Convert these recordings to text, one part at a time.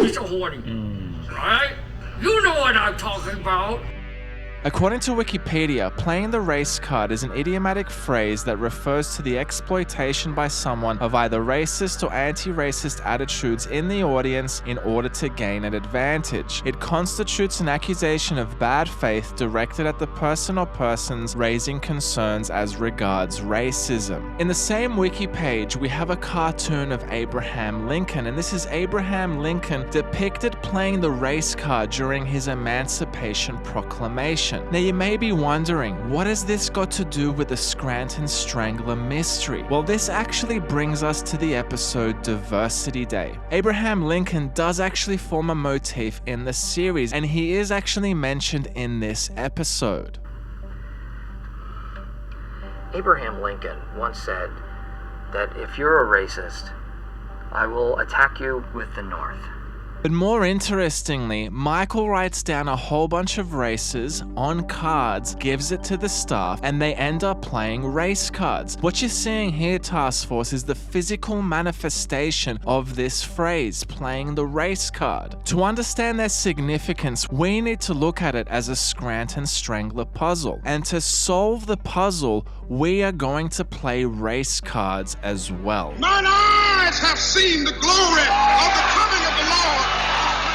Mr. Horny. Right? You know what I'm talking about. According to Wikipedia, playing the race card is an idiomatic phrase that refers to the exploitation by someone of either racist or anti-racist attitudes in the audience in order to gain an advantage. It constitutes an accusation of bad faith directed at the person or persons raising concerns as regards racism. In the same wiki page, we have a cartoon of Abraham Lincoln, and this is Abraham Lincoln depicted playing the race card during his Emancipation Proclamation. Now you may be wondering, what has this got to do with the Scranton Strangler mystery? Well, this actually brings us to the episode Diversity Day. Abraham Lincoln does actually form a motif in the series, and he is actually mentioned in this episode. Abraham Lincoln once said that if you're a racist, I will attack you with the North. But more interestingly, Michael writes down a whole bunch of races on cards, gives it to the staff, and they end up playing race cards. What you're seeing here, Task Force, is the physical manifestation of this phrase, playing the race card. To understand their significance, we need to look at it as a Scranton Strangler puzzle. And to solve the puzzle, we are going to play race cards as well. Mine eyes have seen the glory of the coming of the Lord.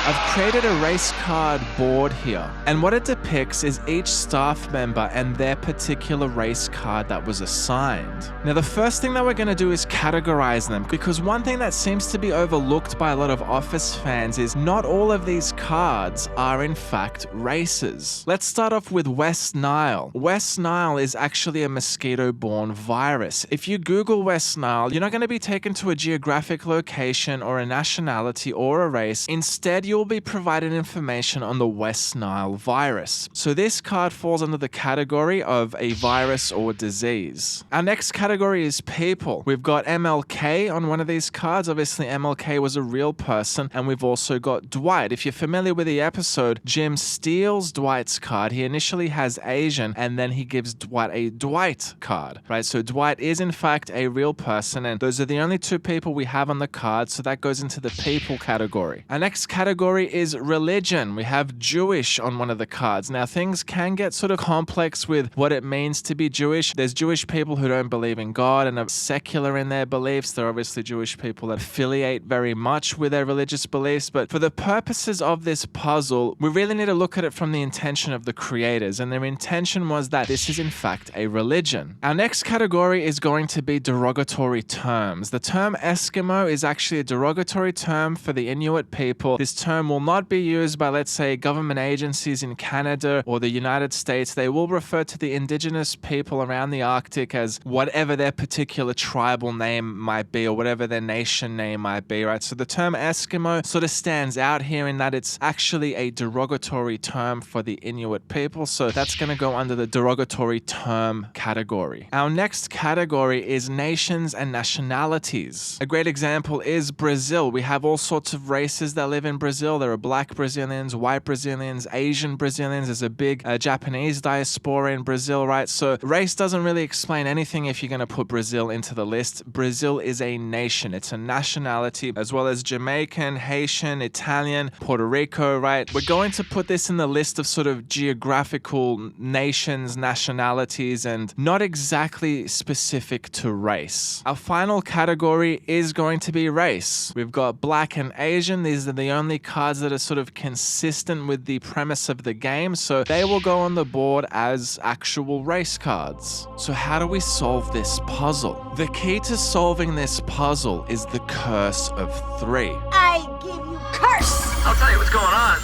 I've created a race card board here, and what it depicts is each staff member and their particular race card that was assigned. Now the first thing that we're going to do is categorize them, because one thing that seems to be overlooked by a lot of Office fans is not all of these cards are in fact races. Let's start off with West Nile. West Nile is actually a mosquito-borne virus. If you Google West Nile, you're not going to be taken to a geographic location or a nationality or a race. Instead, you'll be provided information on the West Nile virus. So this card falls under the category of a virus or disease. Our next category is people. We've got MLK on one of these cards. Obviously, MLK was a real person. And we've also got Dwight. If you're familiar with the episode, Jim steals Dwight's card. He initially has Asian, and then he gives Dwight a Dwight card, right? So Dwight is in fact a real person, and those are the only two people we have on the card, so that goes into the people category. Our next category is religion. We have Jewish on one of the cards. Now things can get sort of complex with what it means to be Jewish. There's Jewish people who don't believe in God and are secular in their beliefs. There are obviously Jewish people that affiliate very much with their religious beliefs, but for the purposes of this puzzle, we really need to look at it from the intention of the creators, and their intention was that this is in fact a religion. Our next category is going to be derogatory terms. The term Eskimo is actually a derogatory term for the Inuit people. This term will not be used by, let's say, government agencies in Canada or the United States. They will refer to the indigenous people around the Arctic as whatever their particular tribal name might be or whatever their nation name might be, right? So the term Eskimo sort of stands out here in that it's actually a derogatory term for the Inuit people. So that's going to go under the derogatory term category. Our next category is nations and nationalities. A great example is Brazil. We have all sorts of races that live in Brazil. There are black Brazilians, white Brazilians, Asian Brazilians. There's a big Japanese diaspora in Brazil, right? So race doesn't really explain anything if you're going to put Brazil into the list. Brazil is a nation. It's a nationality, as well as Jamaican, Haitian, Italian, Puerto Rico, right? We're going to put this in the list of sort of geographical nations, nationalities, and not exactly specific to race. Our final category is going to be race. We've got black and Asian. These are the only cards that are sort of consistent with the premise of the game, so they will go on the board as actual race cards. So how do we solve this puzzle? The key to solving this puzzle is the curse of 3. I give you curse! I'll tell you what's going on.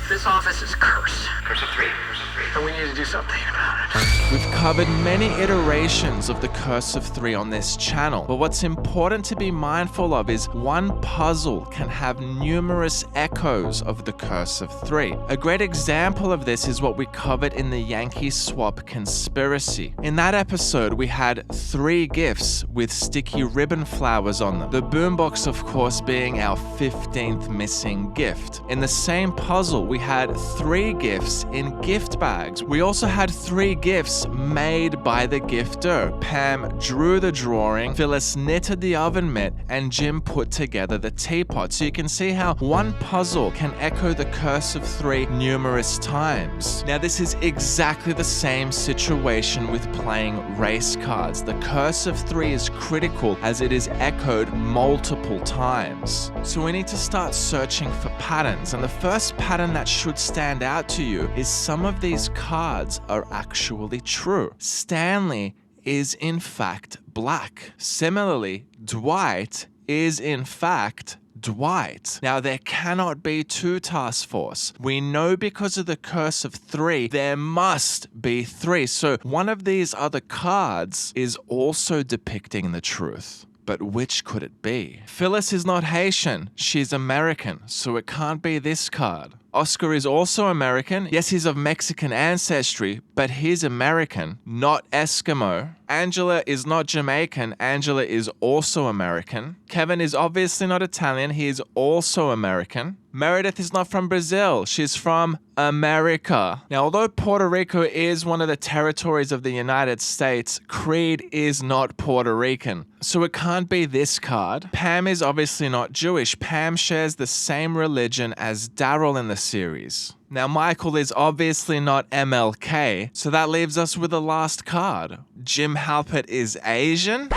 This office is cursed. Curse of 3. Curse of 3. And we need to do something about it. We've covered many iterations of the Curse of 3 on this channel, but what's important to be mindful of is one puzzle can have numerous echoes of the Curse of 3. A great example of this is what we covered in the Yankee Swap conspiracy. In that episode, we had 3 gifts with sticky ribbon flowers on them. The boombox, of course, being our 15th missing gift. In the same puzzle, we we had 3 gifts in gift bags. We also had 3 gifts made by the gifter. Pam drew the drawing, Phyllis knitted the oven mitt, and Jim put together the teapot. So you can see how one puzzle can echo the Curse of 3 numerous times. Now this is exactly the same situation with playing race cards. The Curse of 3 is critical as it is echoed multiple times. So we need to start searching for patterns, and the first pattern that should stand out to you is some of these cards are actually true. Stanley is in fact black. Similarly, Dwight is in fact Dwight. Now, there cannot be 2 task force. We know because of the Curse of 3, there must be 3. So one of these other cards is also depicting the truth. But which could it be? Phyllis is not Haitian, she's American, so it can't be this card. Oscar is also American. Yes, he's of Mexican ancestry, but he's American, not Eskimo. Angela is not Jamaican. Angela is also American. Kevin is obviously not Italian. He is also American. Meredith is not from Brazil. She's from America. Now, although Puerto Rico is one of the territories of the United States, Creed is not Puerto Rican. So it can't be this card. Pam is obviously not Jewish. Pam shares the same religion as Darryl in the series. Now, Michael is obviously not MLK, so that leaves us with the last card. Jim Halpert is Asian?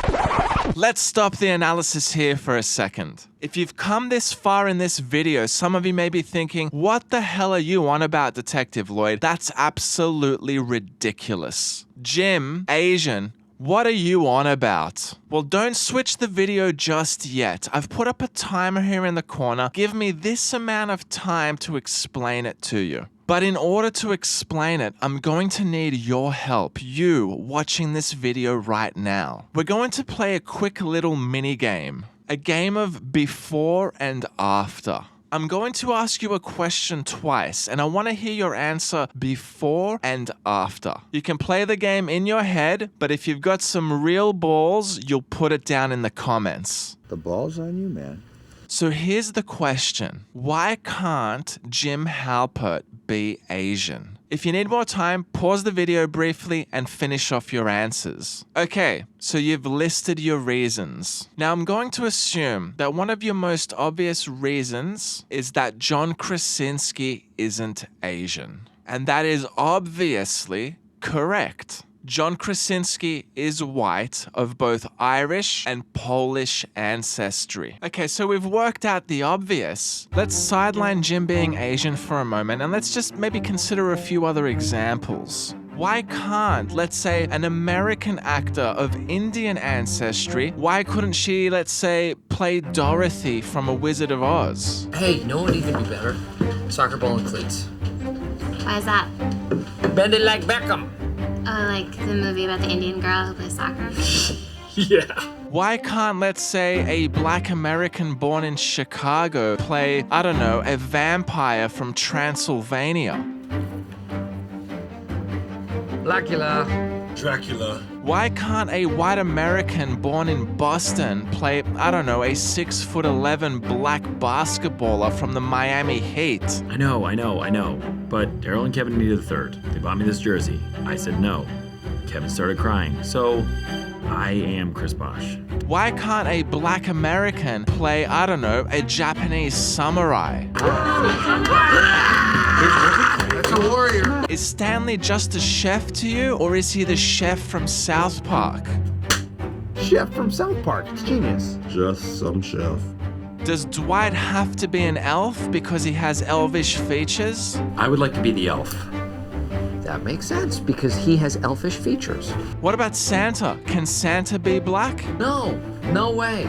Let's stop the analysis here for a second. If you've come this far in this video, some of you may be thinking, what the hell are you on about, Detective Lloyd? That's absolutely ridiculous. Jim, Asian, what are you on about? Well, don't switch the video just yet. I've put up a timer here in the corner. Give me this amount of time to explain it to you. But in order to explain it, I'm going to need your help, you watching this video right now. We're going to play a quick little mini game, a game of before and after. I'm going to ask you a question twice, and I want to hear your answer before and after. You can play the game in your head, but if you've got some real balls, you'll put it down in the comments. The ball's on you, man. So here's the question. Why can't Jim Halpert be Asian? If you need more time, pause the video briefly and finish off your answers. Okay, so you've listed your reasons. Now I'm going to assume that one of your most obvious reasons is that John Krasinski isn't Asian. And that is obviously correct. John Krasinski is white of both Irish and Polish ancestry. Okay, so we've worked out the obvious. Let's sideline Jim being Asian for a moment and let's just maybe consider a few other examples. Why can't, let's say, an American actor of Indian ancestry, why couldn't she, let's say, play Dorothy from A Wizard of Oz? Hey, no one even be better. Soccer ball and cleats. Why is that? Bend it like Beckham. Oh, like the movie about the Indian girl who plays soccer? Yeah. Why can't, let's say, a black American born in Chicago play, I don't know, a vampire from Transylvania? Dracula. Why can't a white American born in Boston play, I don't know, a 6'11" black basketballer from the Miami Heat? I know. But Darryl and Kevin needed a third. They bought me this jersey. I said no. Kevin started crying. So I am Chris Bosh. Why can't a black American play, I don't know, a Japanese samurai? That's a warrior. Is Stanley just a chef to you, or is he the chef from South Park? Chef from South Park. It's genius. Just some chef. Does Dwight have to be an elf because he has elvish features? I would like to be the elf. That makes sense because he has elfish features. What about Santa? Can Santa be black? No way.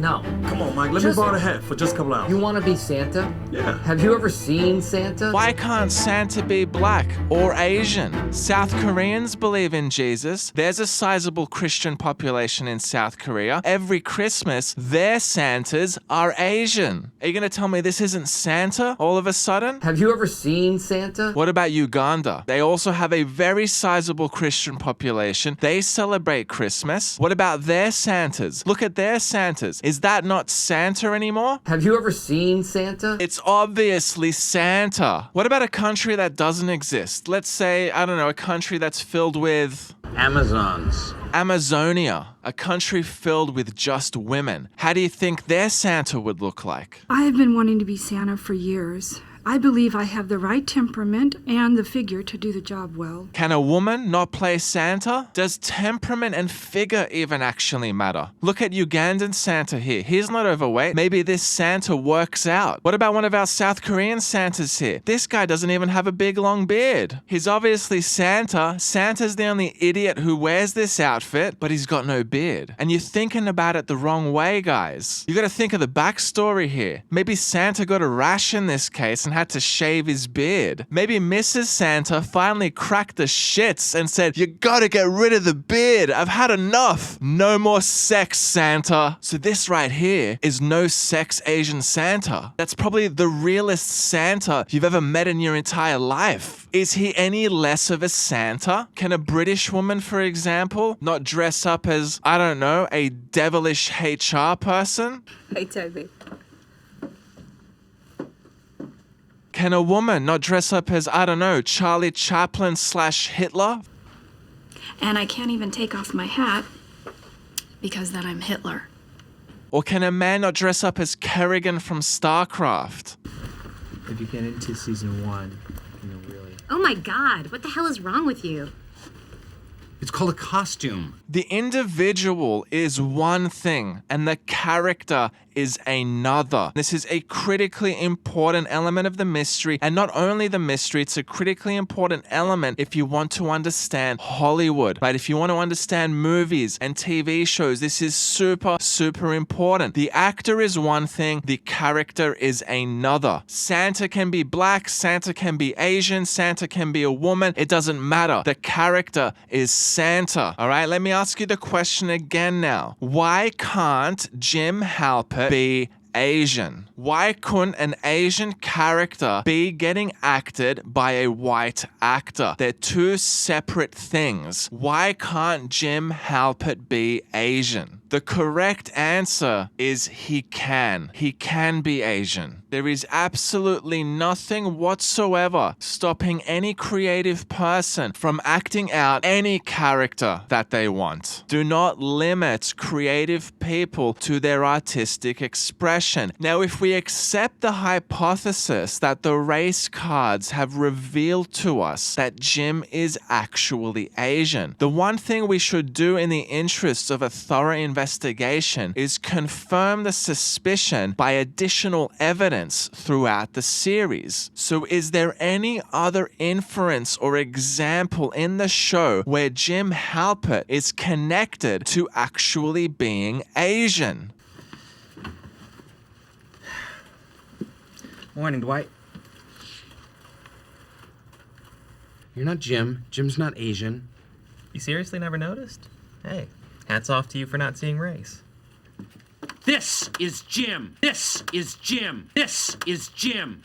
No. Come on, Mike, let me borrow the hat for just a couple hours. You want to be Santa? Yeah. Have you ever seen Santa? Why can't Santa be black or Asian? South Koreans believe in Jesus. There's a sizable Christian population in South Korea. Every Christmas, their Santas are Asian. Are you going to tell me this isn't Santa all of a sudden? Have you ever seen Santa? What about Uganda? They also have a very sizable Christian population. They celebrate Christmas. What about their Santas? Look at their Santas. Santas. Is that not Santa anymore? Have you ever seen Santa? It's obviously Santa. What about a country that doesn't exist? Let's say, I don't know, a country that's filled with Amazons. Amazonia, a country filled with just women. How do you think their Santa would look like? I have been wanting to be Santa for years. I believe I have the right temperament and the figure to do the job well. Can a woman not play Santa? Does temperament and figure even actually matter? Look at Ugandan Santa here. He's not overweight. Maybe this Santa works out. What about one of our South Korean Santas here? This guy doesn't even have a big long beard. He's obviously Santa. Santa's the only idiot who wears this outfit, but he's got no beard. And you're thinking about it the wrong way, guys. You gotta think of the backstory here. Maybe Santa got a rash in this case and had to shave his beard. Maybe Mrs. Santa finally cracked the shits and said, "You gotta get rid of the beard. I've had enough. No more sex, Santa." So this right here is no sex Asian Santa. That's probably the realest Santa you've ever met in your entire life. Is he any less of a Santa? Can a British woman, for example, not dress up as, I don't know, a devilish HR person? Hey, Toby. Can a woman not dress up as, I don't know, Charlie Chaplin / Hitler? And I can't even take off my hat because then I'm Hitler. Or can a man not dress up as Kerrigan from StarCraft? If you get into season 1, really. Oh my god, what the hell is wrong with you? It's called a costume. The individual is one thing, and the character is another. This is a critically important element of the mystery, and not only the mystery, it's a critically important element if you want to understand Hollywood, right? If you want to understand movies and TV shows, this is super, super important. The actor is one thing, the character is another. Santa can be black, Santa can be Asian, Santa can be a woman, it doesn't matter. The character is Santa, all right? Let me ask you the question again now. Why can't Jim Halpert be Asian? Why couldn't an Asian character be getting acted by a white actor? They're two separate things. Why can't Jim Halpert be Asian? The correct answer is he can. He can be Asian. There is absolutely nothing whatsoever stopping any creative person from acting out any character that they want. Do not limit creative people to their artistic expression. Now, if we accept the hypothesis that the race cards have revealed to us that Jim is actually Asian, the one thing we should do in the interests of a thorough investigation is confirm the suspicion by additional evidence throughout the series. So is there any other inference or example in the show where Jim Halpert is connected to actually being Asian? Morning, Dwight. You're not Jim. Jim's not Asian. You seriously never noticed? Hey, hats off to you for not seeing race. This is Jim. This is Jim. This is Jim.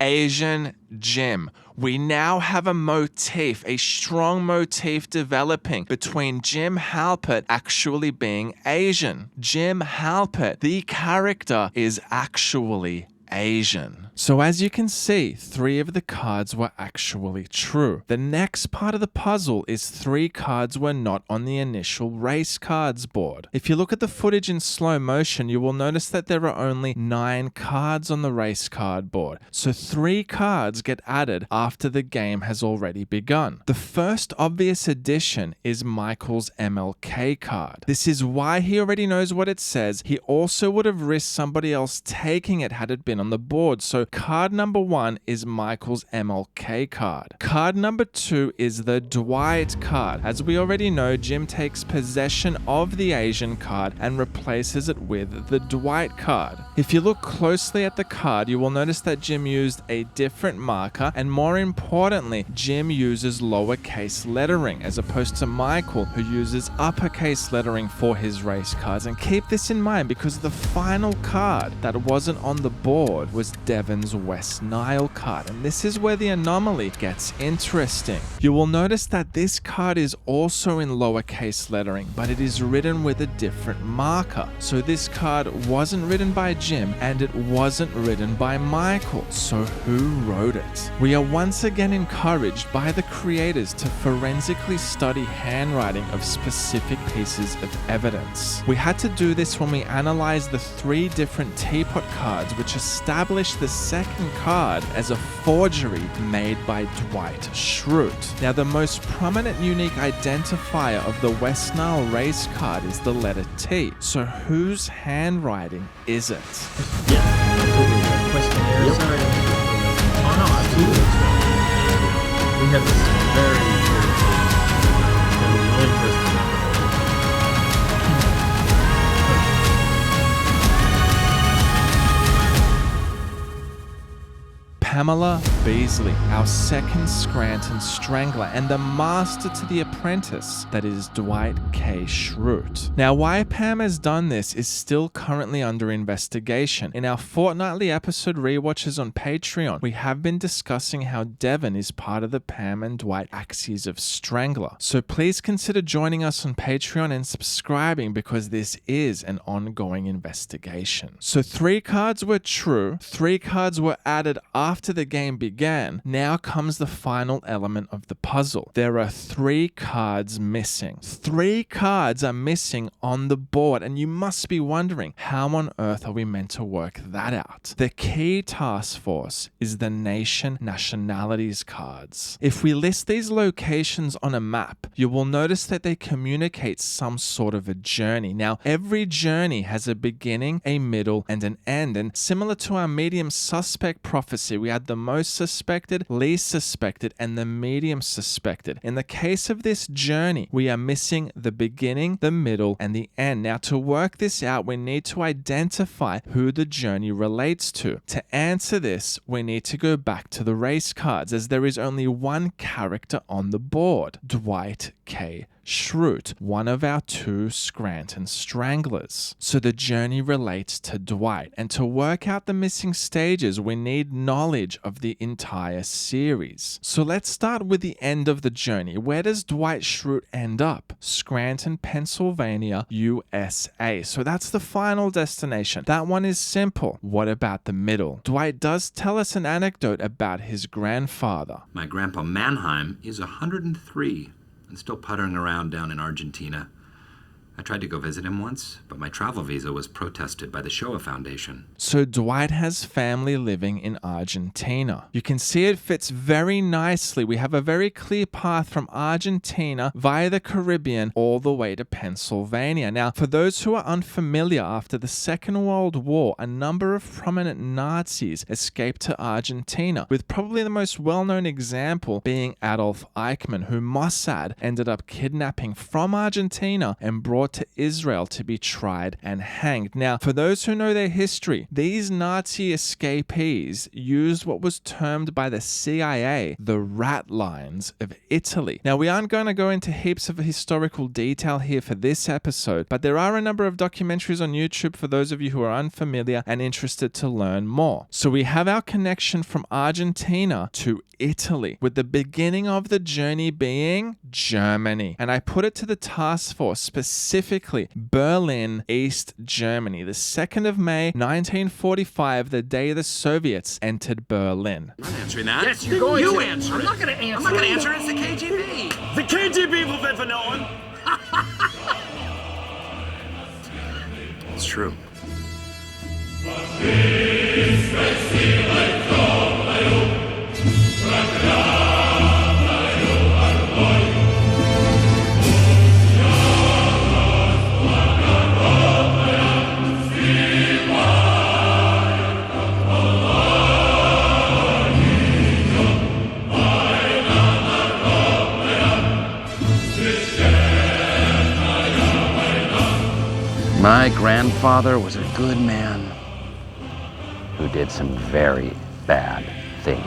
Asian Jim. We now have a motif, a strong motif developing between Jim Halpert actually being Asian. Jim Halpert, the character, is actually Asian. So as you can see, 3 of the cards were actually true. The next part of the puzzle is 3 cards were not on the initial race cards board. If you look at the footage in slow motion, you will notice that there are only 9 cards on the race card board. So 3 cards get added after the game has already begun. The first obvious addition is Michael's MLK card. This is why he already knows what it says. He also would have risked somebody else taking it had it been on the board. So card number 1 is Michael's MLK card. Card number 2 is the Dwight card. As we already know, Jim takes possession of the Asian card and replaces it with the Dwight card. If you look closely at the card, you will notice that Jim used a different marker, and more importantly, Jim uses lowercase lettering as opposed to Michael, who uses uppercase lettering for his race cards. And keep this in mind because the final card that wasn't on the board was devastating. Devon's West Nile card, and this is where the anomaly gets interesting. You will notice that this card is also in lowercase lettering, but it is written with a different marker. So this card wasn't written by Jim, and it wasn't written by Michael. So who wrote it? We are once again encouraged by the creators to forensically study handwriting of specific pieces of evidence. We had to do this when we analyzed the 3 different teapot cards, which established the second card as a forgery made by Dwight Schrute. Now, the most prominent unique identifier of the West Nile race card is the letter T. So whose handwriting is it? Yeah, absolutely. Questionnaire. Yep. Sorry. Oh no, absolutely. We have this very the only person. Pamela Beasley, our second Scranton Strangler, and the master to the apprentice that is Dwight K. Schrute. Now, why Pam has done this is still currently under investigation. In our fortnightly episode rewatches on Patreon, we have been discussing how Devon is part of the Pam and Dwight axes of Strangler. So please consider joining us on Patreon and subscribing, because this is an ongoing investigation. So 3 cards were true, 3 cards were added after the game began. Now comes the final element of the puzzle. There are 3 cards missing. 3 cards are missing on the board, and you must be wondering, how on earth are we meant to work that out? The key task force is the nation nationalities cards. If we list these locations on a map, you will notice that they communicate some sort of a journey. Now, every journey has a beginning, a middle, and an end, and similar to our medium suspect prophecy, we had the most suspected, least suspected, and the medium suspected. In the case of this journey, we are missing the beginning, the middle, and the end. Now, to work this out, we need to identify who the journey relates to. To answer this, we need to go back to the race cards, as there is only one character on the board, Dwight K. Schrute, one of our 2 Scranton Stranglers. So the journey relates to Dwight, and to work out the missing stages, we need knowledge of the entire series. So let's start with the end of the journey. Where does Dwight Schrute end up? Scranton, Pennsylvania, USA. So that's the final destination. That one is simple. What about the middle? Dwight does tell us an anecdote about his grandfather. My grandpa Mannheim is 103. And still puttering around down in Argentina. I tried to go visit him once, but my travel visa was protested by the Shoah Foundation. So Dwight has family living in Argentina. You can see it fits very nicely. We have a very clear path from Argentina via the Caribbean all the way to Pennsylvania. Now, for those who are unfamiliar, after the Second World War, a number of prominent Nazis escaped to Argentina, with probably the most well-known example being Adolf Eichmann, who Mossad ended up kidnapping from Argentina and brought to Israel to be tried and hanged. Now, for those who know their history, these Nazi escapees used what was termed by the CIA the rat lines of Italy. Now, we aren't going to go into heaps of historical detail here for this episode, but there are a number of documentaries on YouTube for those of you who are unfamiliar and interested to learn more. So we have our connection from Argentina to Italy, with the beginning of the journey being Germany. And I put it to the task force, specifically Berlin, East Germany, the 2nd of May, 1945, the day the Soviets entered Berlin. I'm not answering that. Yes, you're going to answer. I'm not going to answer. I'm not going to answer. It's the KGB. The KGB will be for no one. It's true. My grandfather was a good man who did some very bad things.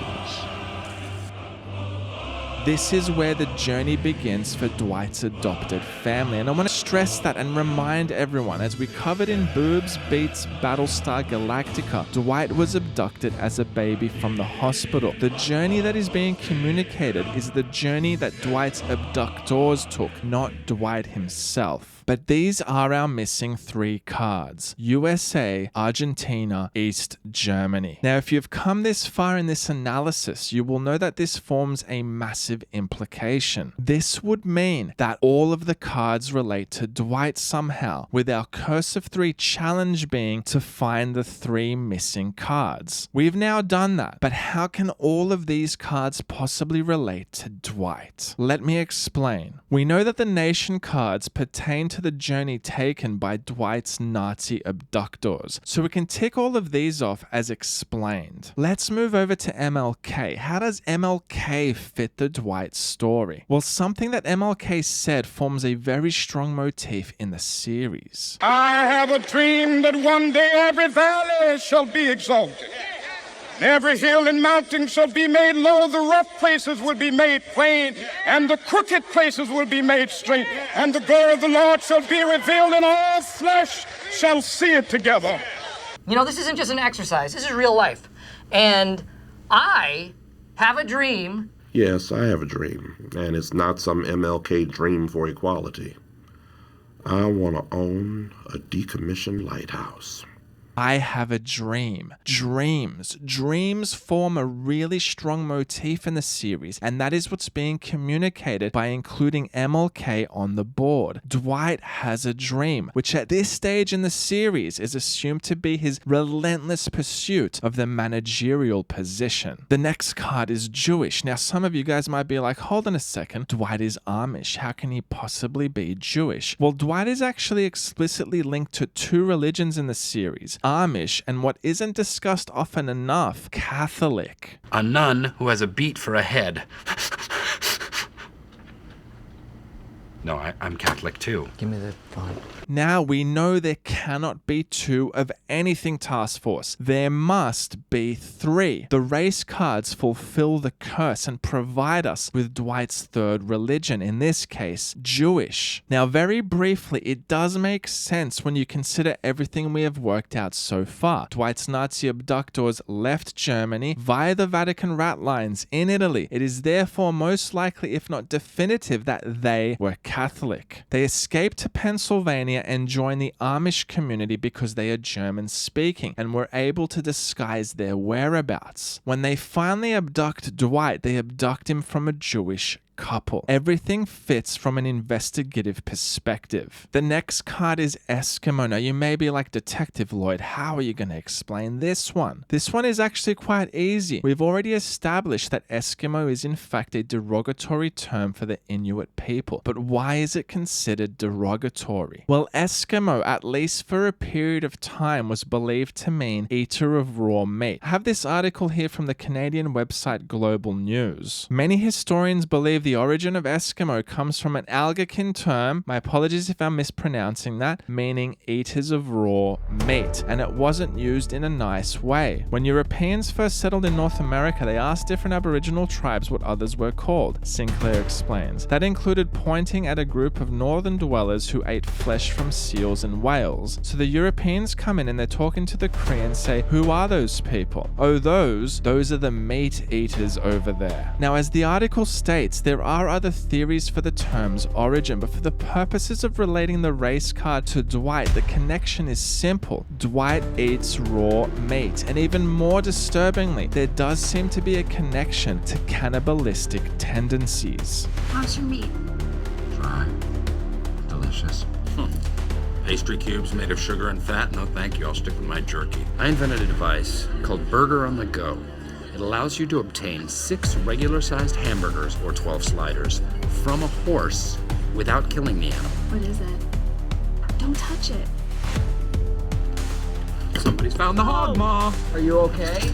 This is where the journey begins for Dwight's adopted family. And I want to stress that and remind everyone, as we covered in Boobs Beats Battlestar Galactica, Dwight was abducted as a baby from the hospital. The journey that is being communicated is the journey that Dwight's abductors took, not Dwight himself. But these are our missing 3 cards: USA, Argentina, East Germany. Now, if you've come this far in this analysis, you will know that this forms a massive implication. This would mean that all of the cards relate to Dwight somehow, with our Curse of 3 challenge being to find the 3 missing cards. We've now done that, but how can all of these cards possibly relate to Dwight? Let me explain. We know that the nation cards pertain to the journey taken by Dwight's Nazi abductors, so we can tick all of these off as explained. Let's move over to MLK. How does MLK fit the Dwight story? Well, something that MLK said forms a very strong motif in the series. I have a dream that one day every valley shall be exalted. Every hill and mountain shall be made low, the rough places will be made plain, and the crooked places will be made straight, and the glory of the Lord shall be revealed, and all flesh shall see it together. You know, this isn't just an exercise, this is real life. And I have a dream. Yes, I have a dream, and it's not some MLK dream for equality. I want to own a decommissioned lighthouse. I have a dream. Dreams form a really strong motif in the series, and that is what's being communicated by including MLK on the board. Dwight has a dream, which at this stage in the series is assumed to be his relentless pursuit of the managerial position. The next card is Jewish. Now, some of you guys might be like, hold on a second, Dwight is Amish. How can he possibly be Jewish? Well, Dwight is actually explicitly linked to 2 religions in the series: Amish, and what isn't discussed often enough, Catholic. A nun who has a beat for a head. No, I'm Catholic too. Give me the phone. Now, we know there cannot be 2 of anything, Task Force. There must be 3. The race cards fulfill the curse and provide us with Dwight's 3rd religion, in this case, Jewish. Now, very briefly, it does make sense when you consider everything we have worked out so far. Dwight's Nazi abductors left Germany via the Vatican rat lines in Italy. It is therefore most likely, if not definitive, that they were Catholic. They escaped to Pennsylvania and joined the Amish community because they are German speaking and were able to disguise their whereabouts. When they finally abduct Dwight, they abduct him from a Jewish couple. Everything fits from an investigative perspective. The next card is Eskimo. Now, you may be like, Detective Lloyd, how are you going to explain this one? This one is actually quite easy. We've already established that Eskimo is in fact a derogatory term for the Inuit people. But why is it considered derogatory? Well, Eskimo, at least for a period of time, was believed to mean eater of raw meat. I have this article here from the Canadian website Global News. Many historians believe the origin of Eskimo comes from an Algonquin term, my apologies if I'm mispronouncing that, meaning eaters of raw meat, and it wasn't used in a nice way. When Europeans first settled in North America, they asked different Aboriginal tribes what others were called, Sinclair explains. That included pointing at a group of northern dwellers who ate flesh from seals and whales. So the Europeans come in and they're talking to the Cree and say, who are those people? Oh, those are the meat eaters over there. Now, as the article states, there are other theories for the term's origin, but for the purposes of relating the race card to Dwight, the connection is simple. Dwight eats raw meat, and even more disturbingly, there does seem to be a connection to cannibalistic tendencies. How's your meat? Dry. Delicious. Pastry cubes made of sugar and fat? No, thank you. I'll stick with my jerky. I invented a device called Burger on the Go. It allows you to obtain 6 regular-sized hamburgers, or 12 sliders, from a horse without killing the animal. What is it? Don't touch it. Somebody's found the hog maw. Are you okay?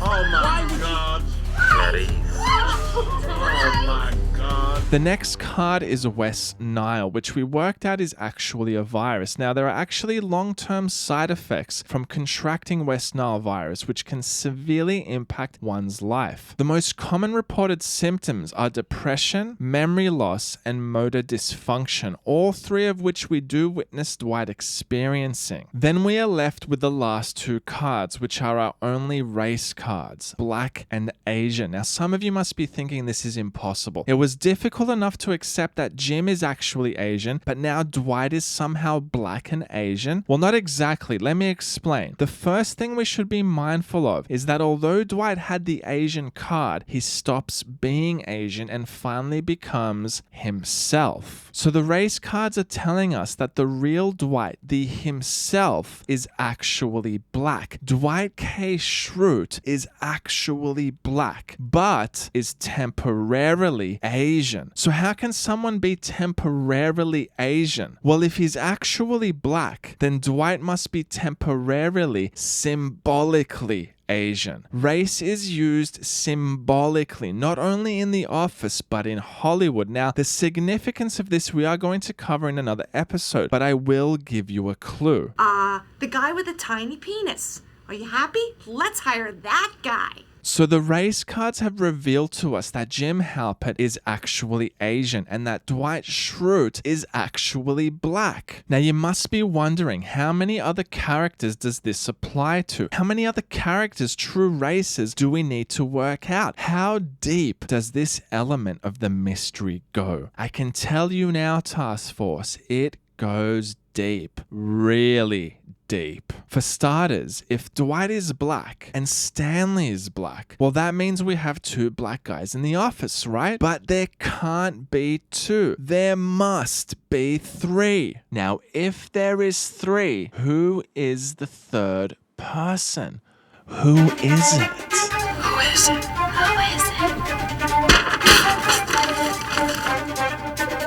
Oh my God. Daddy. Oh my God. The next card is West Nile, which we worked out is actually a virus. Now, there are actually long-term side effects from contracting West Nile virus, which can severely impact one's life. The most common reported symptoms are depression, memory loss, and motor dysfunction, all three of which we do witness Dwight experiencing. Then we are left with the last two cards, which are our only race cards, Black and Asian. Now, some of you must be thinking this is impossible. It was difficult enough to accept that Jim is actually Asian, but now Dwight is somehow Black and Asian? Well, not exactly. Let me explain. The first thing we should be mindful of is that although Dwight had the Asian card, he stops being Asian and finally becomes himself. So the race cards are telling us that the real Dwight, the himself, is actually Black. Dwight K. Schrute is actually Black, but is temporarily Asian. So how can someone be temporarily Asian? Well, if he's actually Black, then Dwight must be temporarily, symbolically Asian. Race is used symbolically, not only in The Office, but in Hollywood. Now, the significance of this we are going to cover in another episode, but I will give you a clue. The guy with the tiny penis. Are you happy? Let's hire that guy. So the race cards have revealed to us that Jim Halpert is actually Asian and that Dwight Schrute is actually Black. Now you must be wondering, how many other characters does this apply to? How many other characters, true races, do we need to work out? How deep does this element of the mystery go? I can tell you now, Task Force, it goes deep. Really deep. For starters, if Dwight is Black and Stanley is Black, well, that means we have two Black guys in the office, right? But there can't be two. There must be three. Now, if there is three, who is the third person? Who is it? Who is it? Who is it?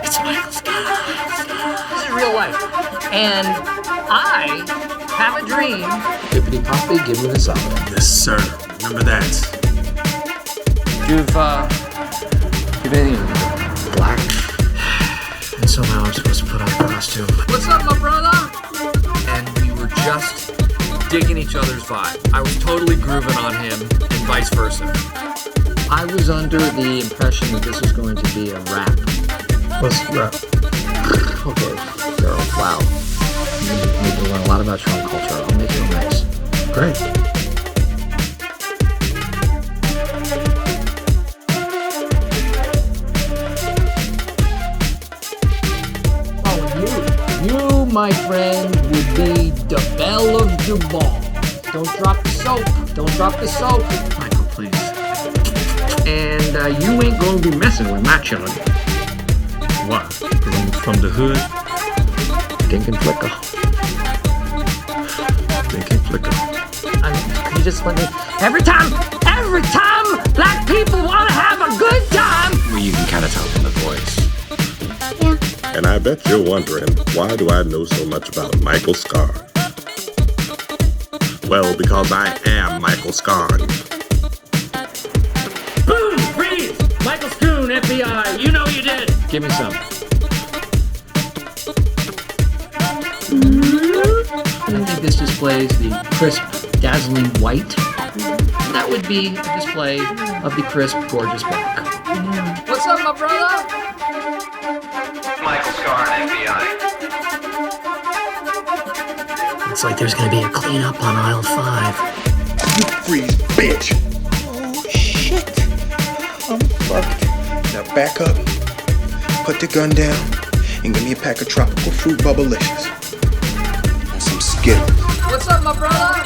It's Michael Scott. This is real life. And I have a dream. Hippity Poppy, give me the solid. Yes, sir. Remember that. You've anything Black? And somehow I'm supposed to put on a costume. What's up, my brother? And we were just digging each other's vibe. I was totally grooving on him and vice versa. I was under the impression that this was going to be a rap. What's rap? Okay, Darryl, wow. You need to learn a lot about your own culture. I'll make you a mix. Great. Oh, you, my friend, would be the belle of Duval. Don't drop the soap. Don't drop the soap. Michael, please. And you ain't going to be messing with my children. What? From the hood? Dink and flicker. Dink and flicker. Can you just let me... Every time Black people want to have a good time! Well, you can kind of tell from the voice. Yeah. And I bet you're wondering, why do I know so much about Michael Scarn? Well, because I am Michael Scarn. Boom! Freeze! Michael Scoon, FBI. You know you did. Give me some. I think this displays the crisp, dazzling white. That would be a display of the crisp, gorgeous black. What's up, my brother? Michael Scarn, FBI. Looks like there's gonna be a cleanup on aisle 5. You freeze, bitch! Oh, shit! I'm fucked. Now back up, put the gun down, and give me a pack of tropical fruit bubblicious. And some Skittles. What's up, my brother?